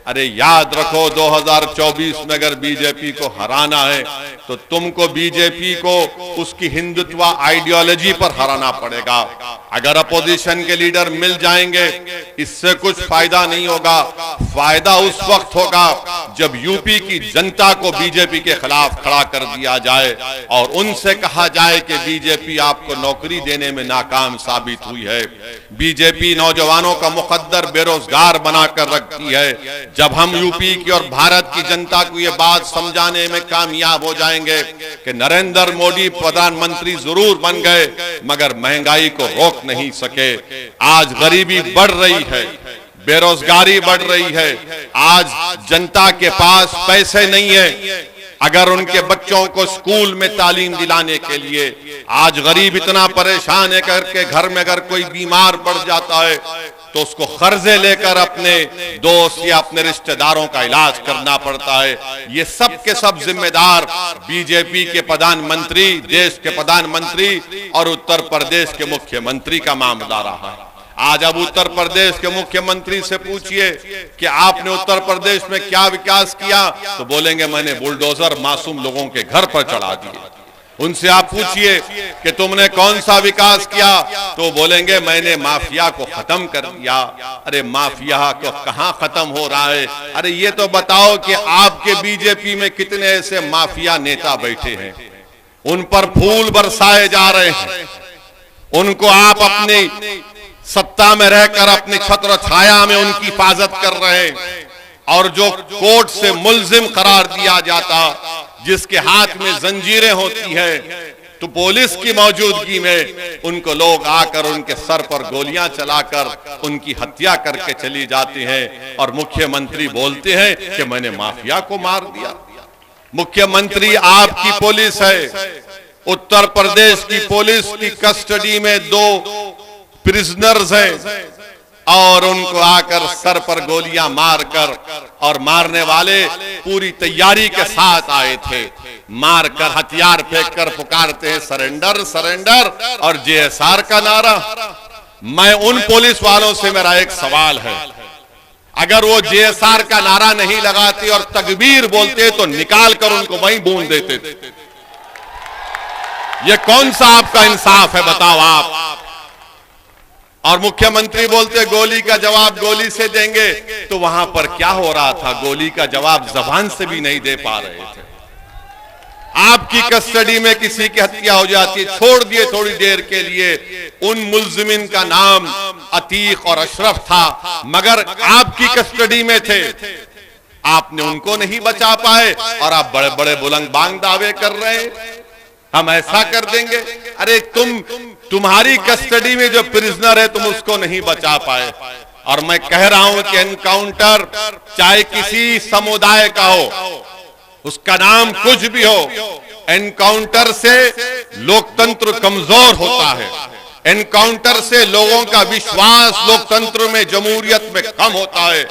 अरे याद रखो 2024 में अगर बीजेपी को हराना है तो तुमको बीजेपी को उसकी हिंदुत्व आइडियोलॉजी पर हराना पड़ेगा। अगर अपोजिशन के लीडर मिल जाएंगे इससे कुछ फायदा नहीं होगा। फायदा उस वक्त होगा जब यूपी की जनता को बीजेपी के खिलाफ खड़ा कर दिया जाए और उनसे कहा जाए कि बीजेपी आपको नौकरी देने में नाकाम साबित हुई है। बीजेपी नौजवानों का मुकद्दर बेरोजगार बनाकर रखती है। जब हम यूपी की और भारत की जनता को ये बात समझाने में कामयाब हो जाएंगे कि नरेंद्र मोदी प्रधानमंत्री जरूर बन गए मगर महंगाई को रोक नहीं सके। आज गरीबी बढ़ रही है, बेरोजगारी बढ़ रही है, आज जनता के पास पैसे नहीं है अगर उनके बच्चों को स्कूल में तालीम दिलाने के लिए। आज गरीब इतना परेशान है करके घर में अगर कोई बीमार पड़ जाता है तो उसको कर्जे लेकर अपने दोस्त या अपने रिश्तेदारों का इलाज करना पड़ता है। ये सब के सब जिम्मेदार बीजेपी के प्रधानमंत्री, देश के प्रधानमंत्री और उत्तर प्रदेश के मुख्यमंत्री का मामला रहा है। आज अब उत्तर प्रदेश के मुख्यमंत्री से पूछिए कि आपने उत्तर प्रदेश में क्या विकास किया तो बोलेंगे मैंने बुलडोजर मासूम लोगों के घर पर चढ़ा दिए। उनसे आप पूछिए कि तुमने कौन सा विकास किया तो बोलेंगे मैंने माफिया को खत्म कर दिया। अरे माफिया को कहां खत्म हो रहा है? अरे ये तो बताओ कि आपके बीजेपी में कितने ऐसे माफिया नेता बैठे हैं, उन पर फूल बरसाए जा रहे हैं, उनको आप अपनी सत्ता में रहकर अपनी छत्र छाया में उनकी हिफाजत कर रहे हैं। और जो कोर्ट से मुल्जिम करार दिया जाता, जिसके हाथ में जंजीरें होती है, तो पुलिस की मौजूदगी में उनको लोग आकर उनके सर पर गोलियां चलाकर उनकी हत्या करके चली जाती हैं और मुख्यमंत्री बोलते हैं कि मैंने माफिया को मार दिया। मुख्यमंत्री आपकी पुलिस है, उत्तर प्रदेश की पुलिस की कस्टडी में 2 प्रिजनर्स हैं और उनको आकर सर पर गोलियां मारकर, और मारने वाले पूरी तैयारी के साथ आए थे, मारकर हथियार फेंककर पुकारते हैं सरेंडर सरेंडर और जेएसआर का नारा। मैं उन पुलिस वालों से मेरा एक सवाल है, अगर वो जेएसआर का नारा नहीं लगाते और तकबीर बोलते तो निकाल कर उनको वहीं भून देते थे। ये कौन सा आपका इंसाफ है बताओ आप? और मुख्यमंत्री बोलते गोली का जवाब गोली से देंगे, तो वहां पर क्या हो रहा था? गोली का जवाब जबान से भी नहीं दे पा रहे थे। आपकी कस्टडी में किसी की हत्या हो जाती, छोड़ दिए थोड़ी देर के लिए, उन मुल्जिमिन का नाम अतीक और अशरफ था, मगर आपकी कस्टडी में थे, आपने उनको नहीं बचा पाए और आप बड़े बड़े बुलंद बांग दावे कर रहे हैं हम ऐसा कर देंगे। अरे तुम्हारी कस्टडी में जो प्रिजनर है तुम उसको नहीं बचा पाए। और मैं कह रहा हूं कि एनकाउंटर चाहे किसी समुदाय का हो, उसका नाम कुछ भी हो, एनकाउंटर से लोकतंत्र कमजोर होता है। एनकाउंटर से लोगों का विश्वास लोकतंत्र में, जमहूरियत में कम होता है।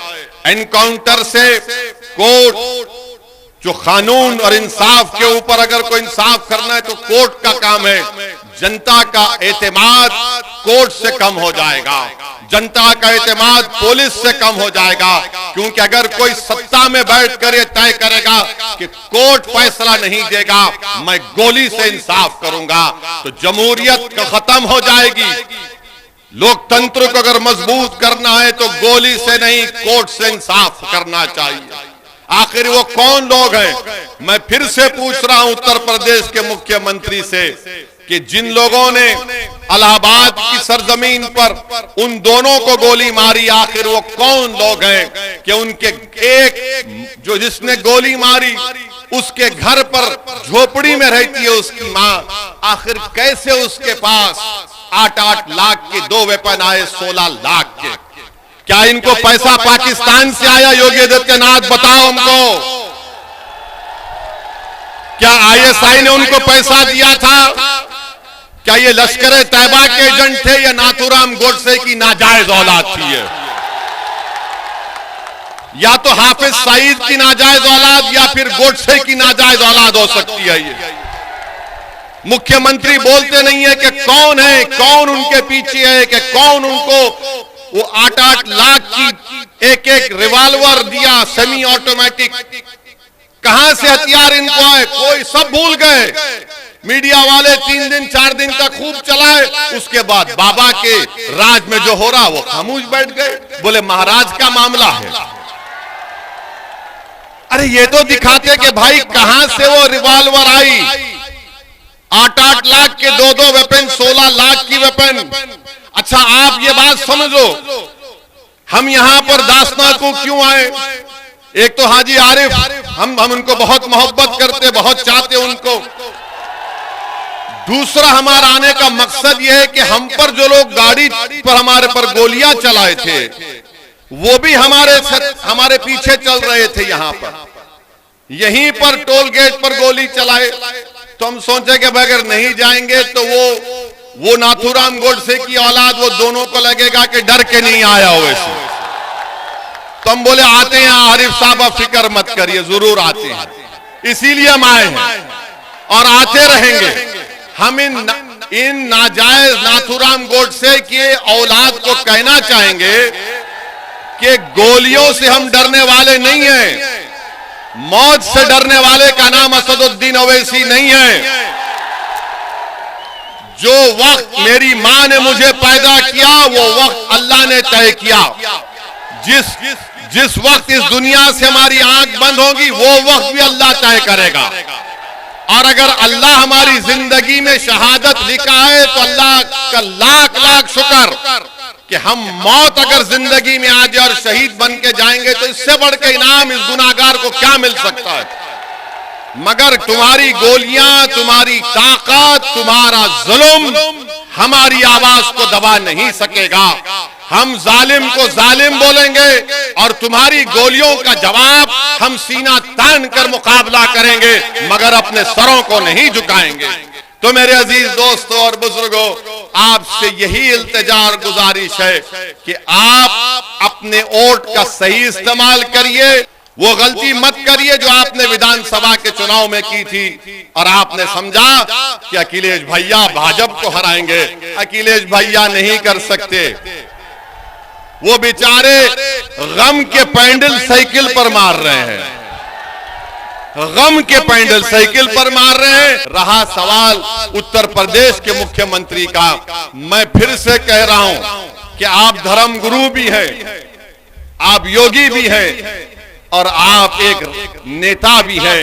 एनकाउंटर से कोर्ट जो कानून और इंसाफ के ऊपर अगर कोई इंसाफ करना है तो कोर्ट का काम है। जनता का एतमाद कोर्ट से कम हो जाएगा, जनता का एतमाद पुलिस से कम हो जाएगा, क्योंकि अगर कोई सत्ता में बैठकर ये तय करेगा कि कोर्ट फैसला नहीं देगा, मैं गोली से इंसाफ करूंगा, तो जमहूरियत खत्म हो जाएगी। लोकतंत्र को अगर मजबूत करना है तो गोली से नहीं, कोर्ट से इंसाफ करना चाहिए। आखिर वो कौन लोग हैं? मैं फिर से पूछ रहा हूं उत्तर प्रदेश के मुख्यमंत्री से कि जिन लोगों ने इलाहाबाद की सरजमीन पर उन दोनों को गोली मारी, आखिर वो कौन लोग हैं कि उनके एक जो जिसने गोली मारी उसके घर पर झोपड़ी में रहती है उसकी मां, आखिर कैसे उसके पास 8-8 लाख के 2 वेपन आए 16 लाख के? क्या इनको पैसा पाकिस्तान से आया? योगी आदित्यनाथ बताओ हमको, क्या आईएसआई ने उनको पैसा दिया था? क्या ये लश्कर तैयबा के एजेंट थे या नाथूराम गोडसे की नाजायज औलाद थी? या तो हाफिज सईद की नाजायज औलाद या फिर गोडसे की नाजायज औलाद हो सकती है। ये मुख्यमंत्री बोलते नहीं है कि कौन है, कौन उनके पीछे है, कि कौन उनको वो 8-8 लाख की एक रिवॉल्वर दिया सेमी ऑटोमेटिक। कहां से हथियार इनको आए कोई सब भूल गए। मीडिया वाले 3 दिन 4 दिन तक खूब चलाए, उसके बाद बाबा के राज में जो हो रहा वो खामोश बैठ गए, बोले महाराज का मामला है। अरे ये तो दिखाते कि भाई कहां से वो रिवॉल्वर आई, 8-8 लाख के 2-2 वेपन, 16 लाख की वेपन। अच्छा आप ये बात समझो, हम यहां पर दासना को क्यों आए? एक तो हाजी आरिफ, हम उनको बहुत मोहब्बत करते, बहुत चाहते उनको। दूसरा हमारा आने का मकसद यह है कि हम पर जो लोग गाड़ी पर हमारे पर गोलियां चलाए थे वो भी हमारे पीछे चल रहे थे। यहां पर यहीं पर टोल गेट पर गोली चलाए तो हम सोचे कि अगर नहीं जाएंगे तो वो नाथूराम गोडसे की औलाद, वो दोनों को लगेगा कि डर के नहीं आया हो ऐसे। तो हम बोले आते हैं आरिफ साहब, आप फिक्र मत करिए, जरूर आते हैं, इसीलिए हम आए हैं और आते रहेंगे। हम इन नाजायज नाथूराम गोडसे के औलाद को कहना चाहेंगे कि गोलियों से हम डरने वाले नहीं हैं, मौत से डरने वाले का नाम असदुद्दीन ओवैसी नहीं है। जो वक्त मेरी मां ने मुझे पैदा किया वो वक्त अल्लाह ने तय किया। जिस वक्त इस दुनिया से हमारी आंख बंद होगी वो वक्त भी अल्लाह तय करेगा। और अगर अल्लाह हमारी जिंदगी में शहादत लिखा है तो अल्लाह का लाख लाख शुक्र कि हम मौत अगर जिंदगी में आ जाए और शहीद बन के जाएंगे तो इससे बढ़ के इनाम इस गुनाहगार को क्या मिल सकता है। मगर तुम्हारी गोलियां, तुम्हारी ताकत, तुम्हारा जुल्म हमारी आवाज को दबा नहीं सकेगा। हम जालिम को जालिम बोलेंगे और तुम्हारी गोलियों का जवाब हम सीना तान कर मुकाबला करेंगे, मगर अपने सरों को नहीं झुकाएंगे। तो मेरे अजीज दोस्तों और बुजुर्गों, आपसे यही इल्तिजा और गुजारिश है कि आप अपने वोट का सही इस्तेमाल करिए, वो गलती मत करिए जो आपने विधानसभा के चुनाव में की थी और आपने समझा कि अखिलेश भैया भाजपा को हराएंगे। अखिलेश भैया नहीं कर सकते, वो बेचारे गम के पैंडल साइकिल पर मार रहे हैं, गम के पैंडल साइकिल पर मार रहे हैं। रहा सवाल उत्तर प्रदेश के मुख्यमंत्री का, मैं फिर से कह रहा हूं कि आप धर्म गुरु भी हैं, आप योगी भी हैं और आप एक नेता भी हैं।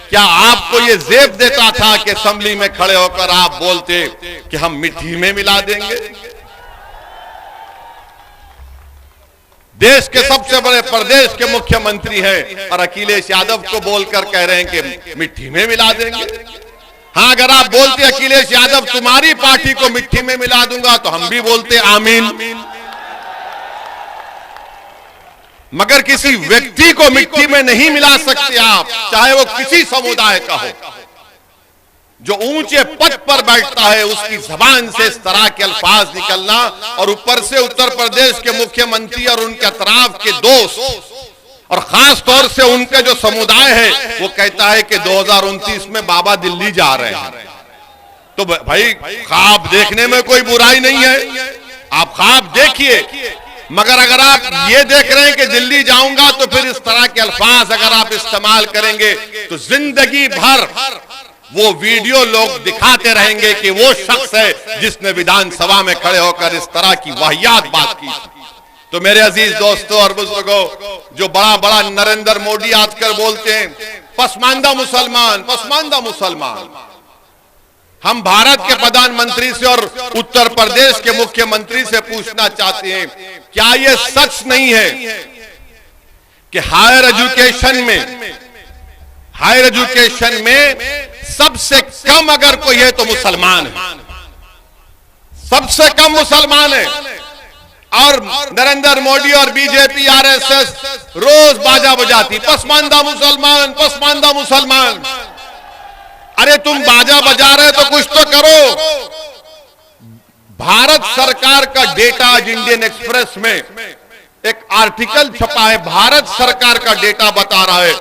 क्या आपको ये जेब देता था कि असेंबली में खड़े होकर आप बोलते कि हम मिट्टी में मिला देंगे? देश के सबसे बड़े प्रदेश के मुख्यमंत्री हैं और अखिलेश यादव को बोलकर कह रहे हैं कि मिट्टी में मिला देंगे। हाँ, अगर आप बोलते अखिलेश यादव तुम्हारी पार्टी को मिट्टी में मिला दूंगा तो हम भी बोलते आमीन। मगर किसी व्यक्ति को मिट्टी में नहीं मिला सकते आप, चाहे वो किसी समुदाय का हो। जो ऊंचे पद पर बैठता है उसकी जबान से इस तरह के अल्फाज निकलना, और ऊपर से उत्तर प्रदेश के मुख्यमंत्री और उनके अतराफ के दोस्त और खास तौर से उनके जो समुदाय है वो कहता है कि 2029 में बाबा दिल्ली जा रहे हैं। तो भाई ख्वाब देखने में कोई बुराई नहीं है, आप ख्वाब देखिए, मगर अगर आप ये देख रहे हैं कि दिल्ली जाऊंगा तो फिर इस तरह के अल्फाज अगर आप इस्तेमाल करेंगे तो जिंदगी भर वो वीडियो लोग दिखाते रहेंगे कि वो शख्स है जिसने विधानसभा में खड़े होकर इस तरह की वाहियात बात की। तो मेरे अजीज दोस्तों और बुजुर्गों, जो बड़ा बड़ा नरेंद्र मोदी आजकल बोलते हैं पसमानदा मुसलमान, पसमानदा मुसलमान, हम भारत के प्रधानमंत्री से और उत्तर प्रदेश के मुख्यमंत्री से पूछना चाहते हैं, क्या यह सच नहीं है कि हायर एजुकेशन में सबसे कम अगर कोई है तो मुसलमान है, सबसे कम मुसलमान है। और नरेंद्र मोदी और बीजेपी आरएसएस रोज बाजा बजाती पसमानदा मुसलमान, पसमानदा मुसलमान। अरे तुम बाजा बजा रहे तो कुछ तो करो। भारत सरकार का डेटा, आज इंडियन एक्सप्रेस में एक आर्टिकल छपा है, भारत सरकार का डेटा बता रहा है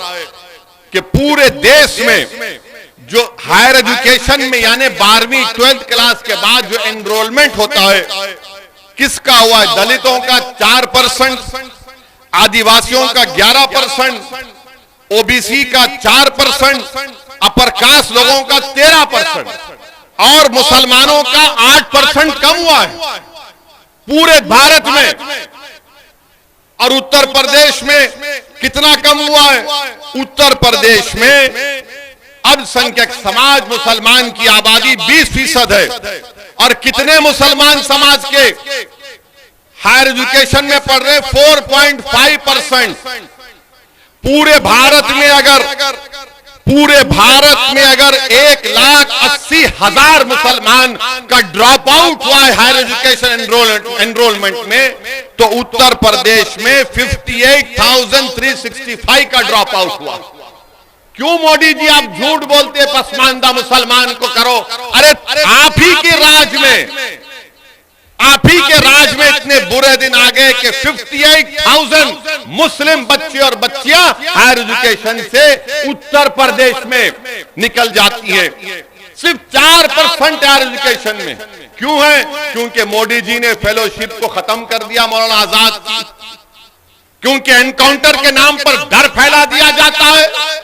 कि पूरे देश में जो हायर एजुकेशन में यानी 12वीं 12th क्लास के बाद जो एनरोलमेंट होता है किसका हुआ है? दलितों का 4%, आदिवासियों का 11%, ओबीसी का 4%, अपर कास्ट लोगों का 13% और मुसलमानों का 8% कम हुआ है पूरे भारत में। और उत्तर प्रदेश में कितना कम हुआ है? उत्तर प्रदेश में अल्पसंख्यक समाज मुसलमान की आबादी 20% है और कितने मुसलमान समाज के हायर एजुकेशन में पढ़ रहे? 4.5%। पूरे भारत में अगर 1,80,000 मुसलमान का ड्रॉप आउट हुआ है हायर एजुकेशन एनरोलमेंट में, तो उत्तर प्रदेश में 58,365 का ड्रॉप आउट हुआ। क्यों मोदी जी आप झूठ बोलते? पसमानदा मुसलमान को करो। अरे आप ही के राज में इतने बुरे दिन आ गए कि 58,000 मुस्लिम बच्चे और बच्चियां हायर एजुकेशन से उत्तर प्रदेश में निकल जाती हैं। सिर्फ 4% हायर एजुकेशन में। क्यों है? क्योंकि मोदी जी ने फेलोशिप को खत्म कर दिया मौलाना आजाद की, क्योंकि एनकाउंटर के नाम पर डर फैला दिया जाता है,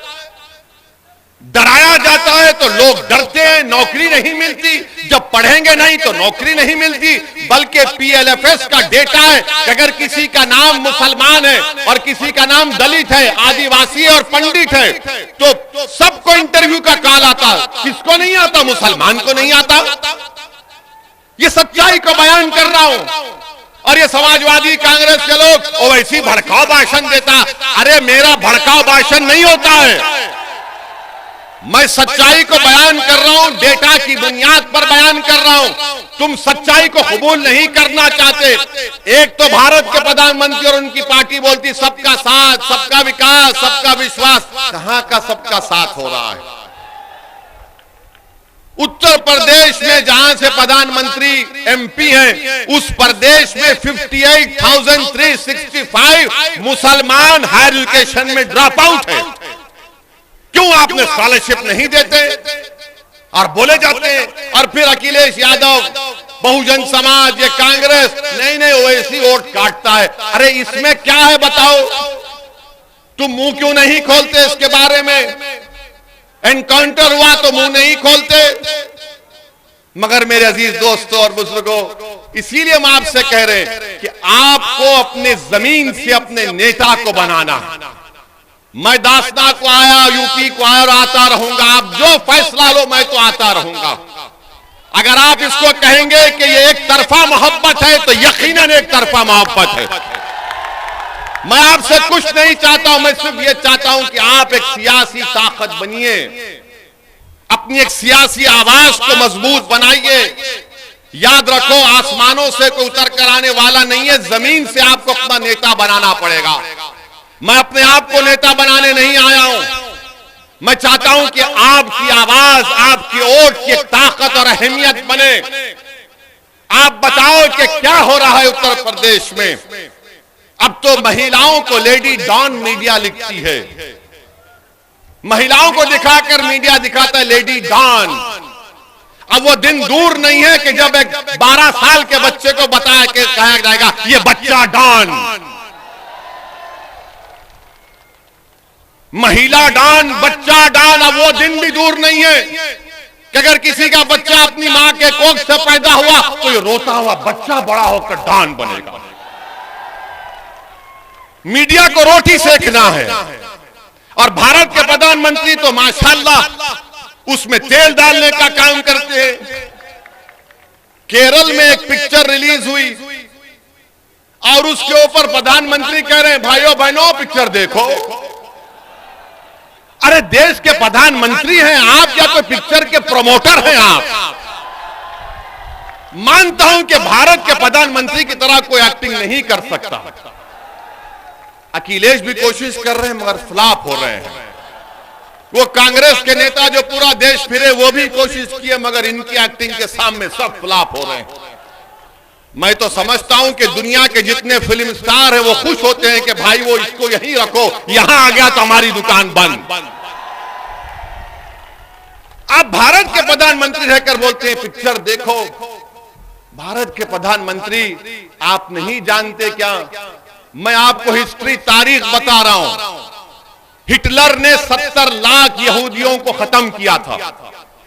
डराया जाता है तो लोग डरते हैं, नौकरी नहीं मिलती, जब पढ़ेंगे नहीं तो नौकरी नहीं मिलती। बल्कि पीएलएफएस का डेटा है कि अगर किसी का नाम मुसलमान है और किसी का नाम दलित है, आदिवासी है और पंडित है तो सबको इंटरव्यू का कॉल आता है। किसको नहीं आता? मुसलमान को नहीं आता। ये सच्चाई को बयान कर रहा हूं। और ये समाजवादी कांग्रेस के लोग ओवैसी भड़काऊ भाषण देता। अरे मेरा भड़काऊ भाषण नहीं होता है, मैं सच्चाई को बयान कर रहा हूं, डेटा की बुनियाद पर बयान कर रहा हूं। तुम सच्चाई को कबूल नहीं करना चाहते। एक तो भारत के प्रधानमंत्री और उनकी पार्टी बोलती सबका साथ, सबका विकास, सबका विश्वास। कहां का सबका साथ हो रहा है? उत्तर प्रदेश में जहां से प्रधानमंत्री एमपी हैं, उस प्रदेश में 58,365 मुसलमान हायर एजुकेशन में ड्रॉप आउट है। क्यों आपने स्कॉलरशिप नहीं देते? और बोले जाते हैं। और फिर अखिलेश यादव, बहुजन समाज, ये कांग्रेस नहीं ओवैसी वोट काटता है। अरे इसमें क्या है बताओ? तुम मुंह क्यों नहीं खोलते इसके बारे में? एनकाउंटर हुआ तो मुंह नहीं खोलते। मगर मेरे अजीज दोस्तों और बुजुर्गों, इसीलिए हम आपसे कह रहे हैं कि आपको अपने जमीन से अपने नेता को बनाना। मैं दासना को आया, यूपी को आया और आता रहूंगा। आप जो फैसला लो मैं तो आता रहूंगा। अगर आप इसको कहेंगे कि ये एक तरफा मोहब्बत है तो यकीनन एक तरफा मोहब्बत है। मैं आपसे कुछ नहीं चाहता हूं, मैं सिर्फ ये चाहता हूं कि आप एक सियासी ताकत बनिए, अपनी एक सियासी आवाज को मजबूत बनाइए। याद रखो, आसमानों से कोई उतर कर आने वाला नहीं है, जमीन से आपको अपना नेता बनाना पड़ेगा। मैं अपने आप को नेता बनाने नहीं आया हूं। मैं चाहता हूं कि आपकी आवाज, आपकी वोट की ताकत और अहमियत बने। आप बताओ कि क्या हो रहा है उत्तर प्रदेश में। अब तो महिलाओं को लेडी डॉन मीडिया लिखती है, महिलाओं को दिखाकर मीडिया दिखाता है लेडी डॉन। अब वो दिन दूर नहीं है कि जब एक 12 साल के बच्चे को बताया कि कहा जाएगा ये बच्चा डॉन, महिला डॉन, बच्चा डॉन। अब वो दिन भी दूर नहीं है कि अगर किसी का बच्चा अपनी मां के कोख से पैदा हुआ तो ये रोता हुआ बच्चा बड़ा होकर डॉन बनेगा। मीडिया को रोटी सेकना है। और भारत के प्रधानमंत्री तो माशाल्लाह उसमें तेल डालने का काम करते हैं। केरल में एक पिक्चर रिलीज हुई और उसके ऊपर प्रधानमंत्री कह रहे हैं भाइयों बहनों पिक्चर देखो। अरे देश के प्रधानमंत्री हैं आप या कोई पिक्चर के प्रमोटर हैं आप? मानता हूं कि भारत के प्रधानमंत्री की तरह कोई एक्टिंग नहीं कर सकता। अखिलेश भी कोशिश कर रहे हैं मगर फ्लॉप हो रहे हैं। वो कांग्रेस के नेता जो पूरा देश फिरे वो भी कोशिश किए मगर इनकी एक्टिंग के सामने सब फ्लॉप हो रहे हैं। मैं तो समझता हूं कि दुनिया के जितने फिल्म स्टार हैं वो खुश होते हैं कि भाई वो इसको यहीं रखो, यहां आ गया तो हमारी दुकान बंद। आप भारत के प्रधानमंत्री रहकर बोलते हैं पिक्चर देखो। भारत के प्रधानमंत्री, आप नहीं जानते क्या? मैं आपको हिस्ट्री, तारीख बता रहा हूं। हिटलर ने 70 लाख यहूदियों को खत्म किया था।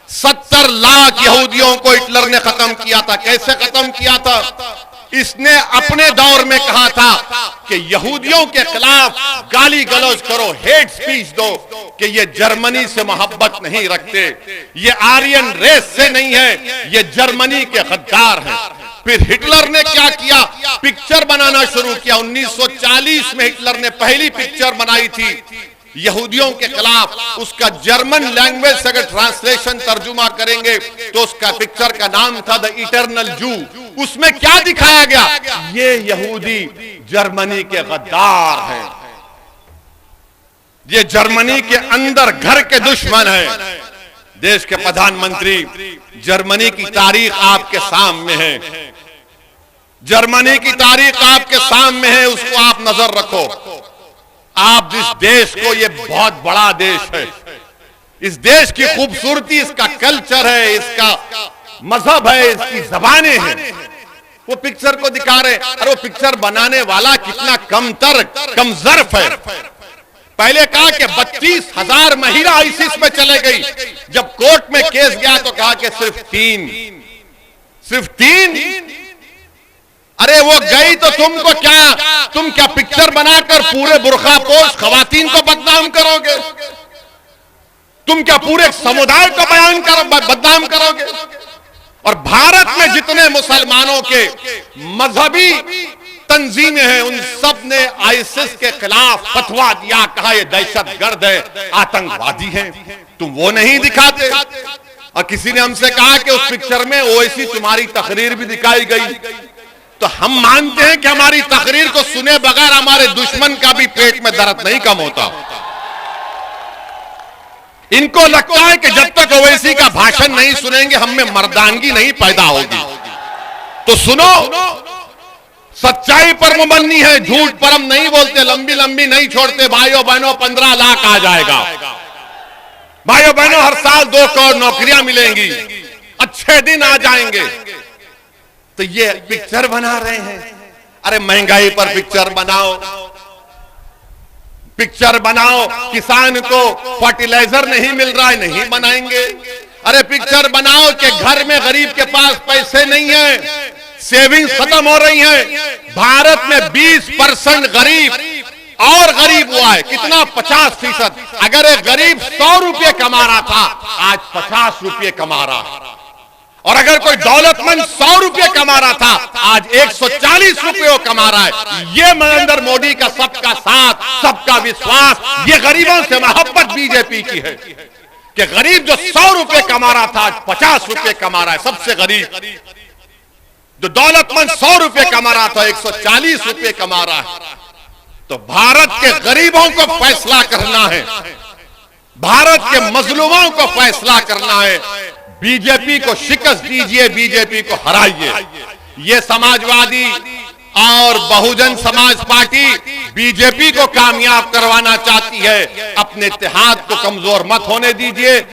70 लाख यहूदियों को हिटलर ने खत्म किया था। कैसे खत्म किया था? इसने अपने दौर में कहा था कि यहूदियों के खिलाफ गाली गलौज करो, हेट स्पीच दो, कि ये जर्मनी से मोहब्बत नहीं रखते, ये आर्यन रेस से नहीं है, ये जर्मनी के गद्दार हैं। फिर हिटलर ने क्या किया? पिक्चर बनाना शुरू किया। 1940 में हिटलर ने पहली पिक्चर बनाई थी यहूदियों के खिलाफ। उसका जर्मन लैंग्वेज से अगर ट्रांसलेशन तर्जुमा करेंगे तो उसका पिक्चर का नाम था द इटर्नल जू। उसमें क्या दिखाया गया? ये यहूदी जर्मनी के गद्दार हैं, ये जर्मनी के अंदर घर के दुश्मन हैं। देश के प्रधानमंत्री, जर्मनी की तारीख आपके सामने है, जर्मनी की तारीख आपके सामने है, उसको आप नजर रखो। आप जिस देश को, ये बहुत बड़ा देश है, इस देश की खूबसूरती, इसका कल्चर है, इसका मजहब है, इसकी जबानें हैं, वो पिक्चर को दिखा रहे। अरे वो पिक्चर बनाने वाला कितना कमजर्फ है। पहले कहा कि 32,000 महिला आईसीस में चले गई। जब कोर्ट में केस गया तो कहा कि सिर्फ तीन। अरे वो गई तो तुम क्या पिक्चर बनाकर पूरे बुर्खा पोश खवातीन को बदनाम करोगे? तुम क्या पूरे समुदाय को बदनाम करोगे? और भारत में जितने मुसलमानों के मजहबी तंजीमें हैं, उन सब ने आईसिस के खिलाफ फतवा दिया, कहा ये दहशतगर्द है, आतंकवादी हैं। तुम वो नहीं दिखाते। और किसी ने हमसे कहा कि उस पिक्चर में ओवैसी तुम्हारी तकरीर भी दिखाई गई। तो हम मानते हैं कि हमारी तकरीर को सुने बगैर हमारे दुश्मन का भी पेट में दर्द नहीं कम होता। इनको लगता है कि जब तक ओवैसी का भाषण नहीं सुनेंगे हम में मर्दानगी नहीं पैदा होगी। तो सुनो, सच्चाई पर मुमन्नी है, झूठ पर हम नहीं बोलते, लंबी लंबी नहीं छोड़ते। भाइयों बहनों, 15 लाख आ जाएगा। भाइयों बहनों, हर साल 2 करोड़ नौकरियां मिलेंगी, अच्छे दिन आ जाएंगे। तो ये पिक्चर बना रहे हैं। अरे महंगाई पर पिक्चर बनाओ, किसान को फर्टिलाइजर नहीं मिल रहा है, नहीं बनाएंगे। अरे पिक्चर बनाओ कि घर में गरीब के पास पैसे नहीं है, सेविंग्स खत्म हो रही हैं। भारत में 20% गरीब और गरीब हुआ है। कितना? 50%। अगर एक गरीब 100 रुपये कमा रहा था, आज 50 रुपये कमा रहा। और अगर कोई दौलतमंद 100 रुपये कमा रहा था, आज 140 रुपये कमा रहा है। ये नरेंद्र मोदी का सबका साथ, सबका विश्वास, ये गरीबों से मोहब्बत बीजेपी की है कि गरीब जो 100 रुपये कमा रहा था, आज 50 रुपये कमा रहा है। सबसे गरीब जो दौलतमंद 100 रुपये कमा रहा था, 140 रुपये कमा रहा है। तो भारत के गरीबों को फैसला करना है, भारत के मजलूमों को फैसला करना है। बीजेपी को शिकस्त दीजिए, बीजेपी को हराइए। ये समाजवादी और बहुजन समाज पार्टी बीजेपी को कामयाब करवाना चाहती है। अपने इत्तेहाद को कमजोर मत होने दीजिए।